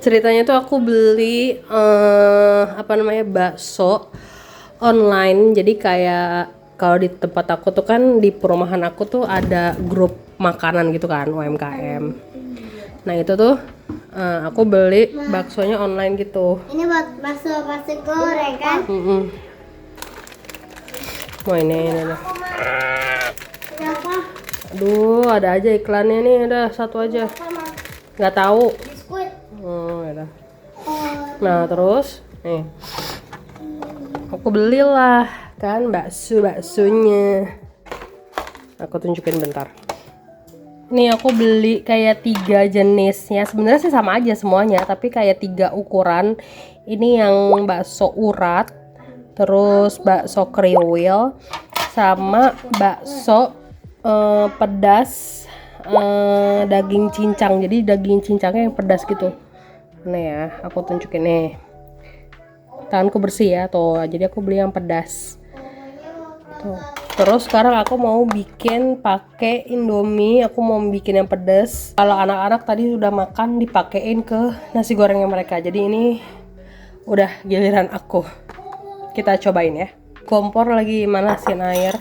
Ceritanya tuh aku beli bakso online. Jadi kayak kalau di tempat aku tuh kan di perumahan aku tuh ada grup makanan gitu kan, UMKM. Nah itu tuh aku beli baksonya online gitu. Ini buat bakso goreng kan? Wah ini nih. Apa? Aduh, ada aja iklannya nih, ada satu aja. Nggak tahu. Biskuit. Ada. Nah terus nih aku belilah kan baksonya. Aku tunjukin bentar. Nih aku beli kayak 3 jenisnya. Sebenarnya sih sama aja semuanya, tapi kayak 3 ukuran. Ini yang bakso urat, terus bakso kriwil, sama bakso pedas daging cincang. Jadi daging cincangnya yang pedas gitu. Nih ya, aku tunjukin nih. Tanganku bersih ya, tuh. Jadi aku beli yang pedas. Tuh. Terus sekarang aku mau bikin pakai Indomie. Aku mau bikin yang pedas. Kalau anak-anak tadi udah makan, dipakein ke nasi gorengnya mereka. Jadi ini udah giliran aku. Kita cobain ya. Kompor lagi manasin air.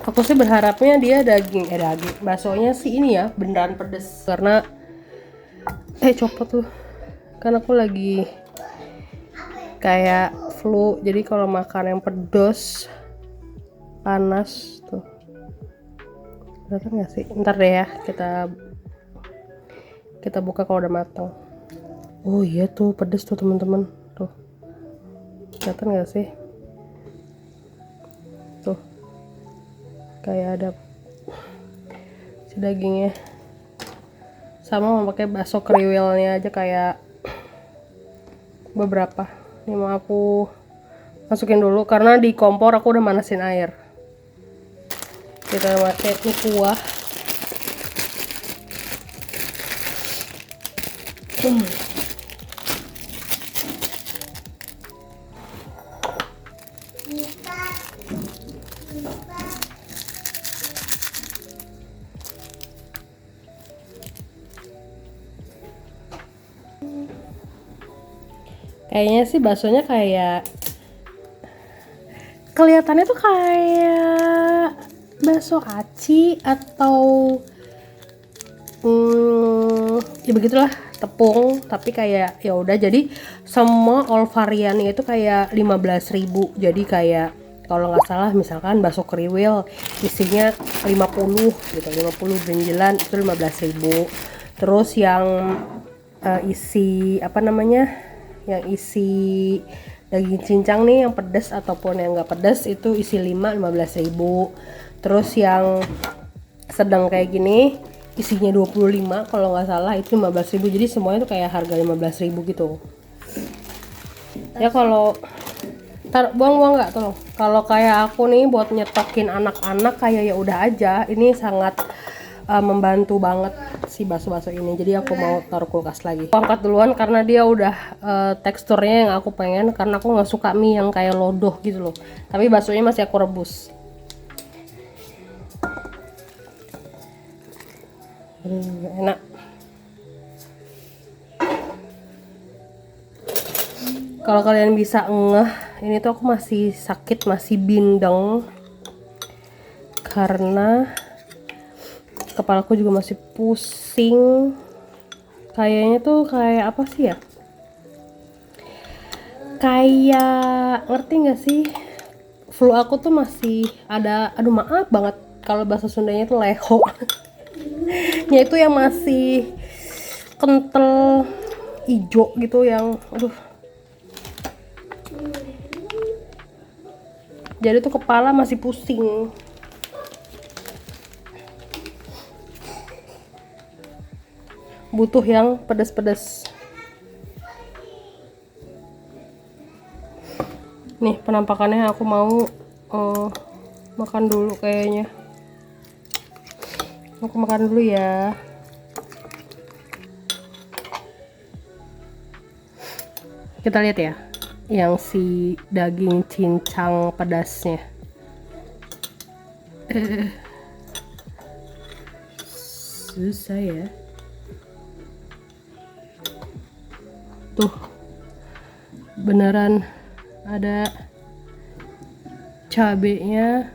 Aku sih berharapnya dia daging baksonya sih ini ya beneran pedes. Karena copot tuh. Kan aku lagi kayak flu. Jadi kalau makan yang pedas panas tuh. Kelihatan nggak sih? Ntar deh ya, kita buka kalau udah matang. Oh iya tuh pedes tuh teman-teman. Tuh. Kelihatan nggak sih? Tuh. Kayak ada si dagingnya. Sama mau pakai bakso kriwilnya aja kayak beberapa. Ini mau aku masukin dulu karena di kompor aku udah manasin air. Kita pakai kuah. Kayaknya sih baksonya kayak kelihatannya tuh kayak bakso aci atau ya begitulah tepung, tapi kayak ya udah jadi semua all variannya itu kayak 15.000. Jadi kayak kalau nggak salah misalkan bakso kriwil isinya 50 gitu, 50 benjelan itu 15.000. Terus yang isi yang isi daging cincang nih yang pedas ataupun yang nggak pedas itu isi 15.000. Terus yang sedang kayak gini isinya 25 kalau nggak salah itu 15.000. Jadi semuanya tuh kayak harga 15.000 gitu ya. Kalau buang nggak tolong. Kalau kayak aku nih buat nyetokin anak-anak kayak ya udah aja, ini sangat membantu banget si bakso-bakso ini. Jadi aku mau taruh kulkas lagi. Aku angkat duluan karena dia udah teksturnya yang aku pengen, karena aku nggak suka mie yang kayak lodoh gitu loh. Tapi baksonya masih aku rebus. Enak. Kalau kalian bisa ngeh, ini tuh aku masih sakit, masih bindeng karena kepalaku juga masih pusing. Kayaknya tuh kayak apa sih ya? Kayak ngerti nggak sih? Flu aku tuh masih ada. Aduh maaf banget kalau bahasa Sundanya tuh leho. Ya itu yang masih kental hijau gitu yang aduh. Jadi tuh kepala masih pusing. Butuh yang pedas-pedas. Nih penampakannya aku mau makan dulu kayaknya. Aku makan dulu ya. Kita lihat ya yang si daging cincang pedasnya. Susah ya. Tuh, beneran ada cabenya,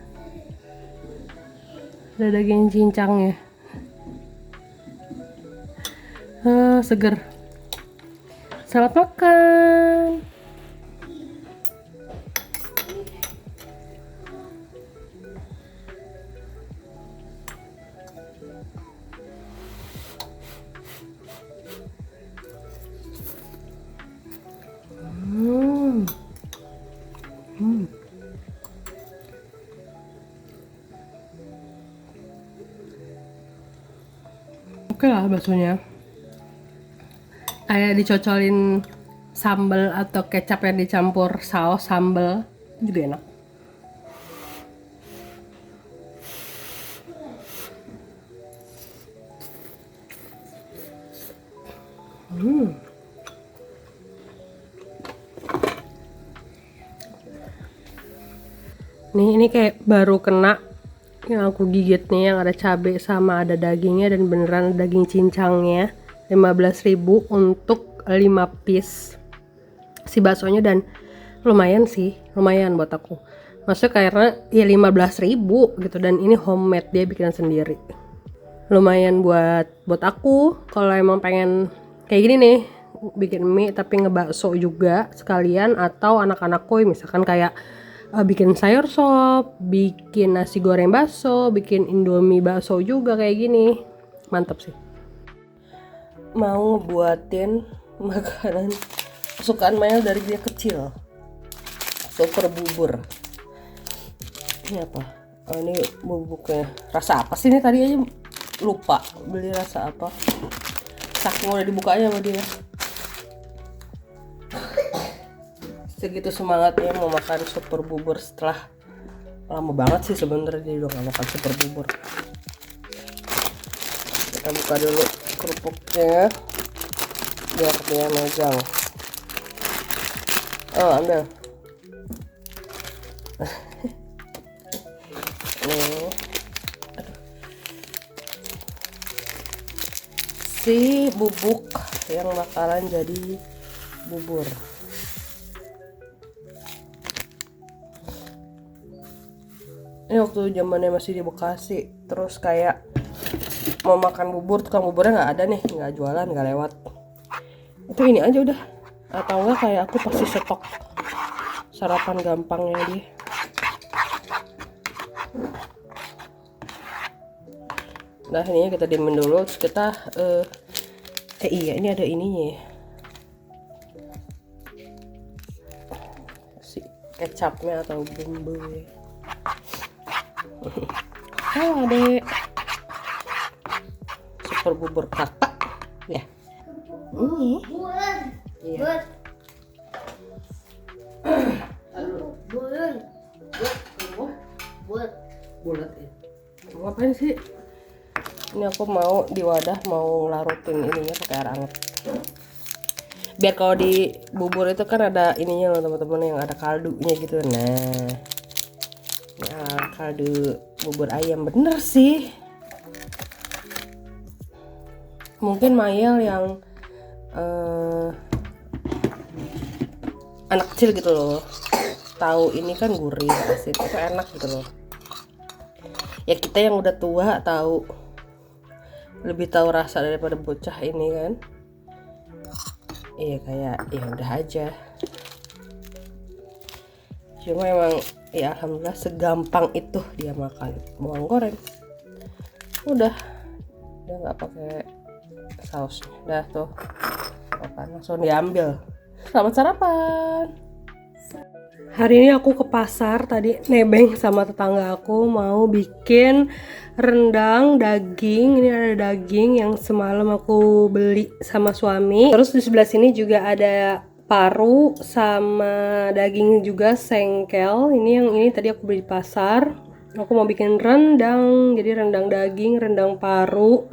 ada daging cincangnya. Seger. Selamat makan. Oke lah baksonya. Kayak dicocolin sambal atau kecap yang dicampur saus sambal juga enak. Nih ini kayak baru kena yang aku gigit nih, yang ada cabai sama ada dagingnya dan beneran daging cincangnya. 15.000 untuk 5 piece si baksonya, dan lumayan sih, lumayan buat aku. Maksudnya karena ya 15.000 gitu, dan ini homemade, dia bikin sendiri. Lumayan buat aku kalau emang pengen kayak gini nih, bikin mie tapi ngebakso juga sekalian, atau anak-anakku misalkan kayak bikin sayur sop, bikin nasi goreng bakso, bikin indomie bakso juga kayak gini. Mantap sih. Mau ngebuatin makanan kesukaan Mael dari dia kecil, super bubur. Ini apa? Oh, ini bubuknya. Rasa apa sih ini? Tadi aja lupa beli rasa apa. Saking udah dibukanya sama dia. Segitu semangatnya mau makan super bubur setelah lama banget sih sebenarnya dia udah gak makan super bubur. Kita buka dulu kerupuknya biar dia megang. Oh, ambil. Nih. Si bubuk yang bakalan jadi bubur. Ini waktu zamannya masih di Bekasi, terus kayak mau makan bubur, tukang buburnya nggak ada nih, nggak jualan, nggak lewat. Itu ini aja udah, atau enggak kayak aku pasti stok sarapan gampangnya dia. Nah ini kita diemin dulu, terus kita iya ini ada ininya ya, si kecapnya atau bumbu ya. Halo adek, super bubur kakak ya. Ini iya. Bulat ya. Ngapain sih? Ini aku mau di wadah mau ngelarutin ininya pakai air hangat. Biar kalau di bubur itu kan ada ininya loh teman-teman, yang ada kaldunya gitu. Nah, ya, kaldu bubur ayam bener sih. Mungkin Mael yang anak kecil gitu loh, tahu ini kan gurih asin itu enak gitu loh. Ya kita yang udah tua tahu, lebih tahu rasa daripada bocah ini kan. Iya kayak ya udah aja. Cuma emang ya alhamdulillah segampang itu dia makan bawang goreng. Udah nggak pakai saus. Udah tuh makan langsung diambil. Selamat sarapan. Hari ini aku ke pasar tadi, nebeng sama tetangga aku mau bikin rendang daging. Ini ada daging yang semalam aku beli sama suami. Terus di sebelah sini juga ada paru sama daging juga sengkel. Ini yang ini tadi aku beli di pasar. Aku mau bikin rendang, jadi rendang daging, rendang paru,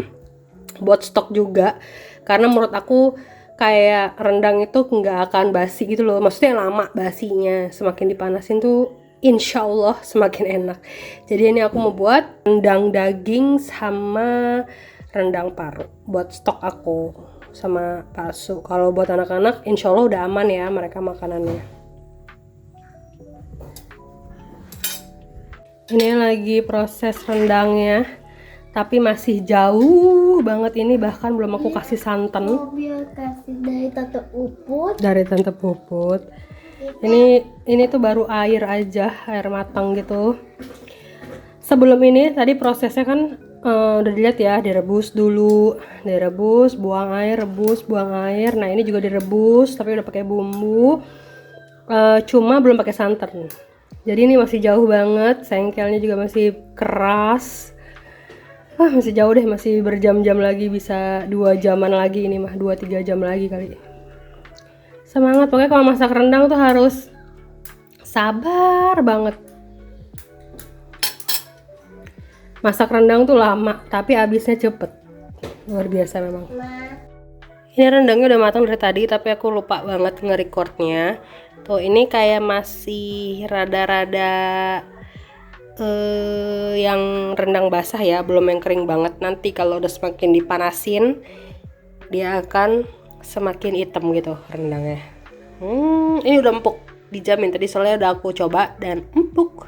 buat stok juga. Karena menurut aku kayak rendang itu nggak akan basi gitu loh, maksudnya lama basinya, semakin dipanasin tuh insya Allah semakin enak. Jadi ini aku mau buat rendang daging sama rendang paru buat stok aku sama Pasu. Kalau buat anak-anak insya Allah udah aman ya mereka makanannya. Ini lagi proses rendangnya, tapi masih jauh banget ini, bahkan belum aku kasih santan. Mobil kasih dari Tante Uput. Dari Tante Puput. Ini tuh baru air aja, air matang gitu. Sebelum ini tadi prosesnya kan udah dilihat ya, direbus dulu, direbus, buang air, rebus, buang air. Nah ini juga direbus, tapi udah pakai bumbu, cuma belum pakai santan. Jadi ini masih jauh banget, sengkelnya juga masih keras. Masih jauh deh, masih berjam-jam lagi, bisa 2 jaman lagi ini mah, 2-3 jam lagi kali. Semangat, pokoknya kalau masak rendang tuh harus sabar banget. Masak rendang tuh lama, tapi habisnya cepet. Luar biasa memang. Ini rendangnya udah matang dari tadi, tapi aku lupa banget nge-recordnya. Tuh ini kayak masih rada-rada yang rendang basah ya, belum yang kering banget. Nanti kalau udah semakin dipanasin, dia akan semakin hitam gitu rendangnya. Ini udah empuk, dijamin tadi soalnya udah aku coba dan empuk.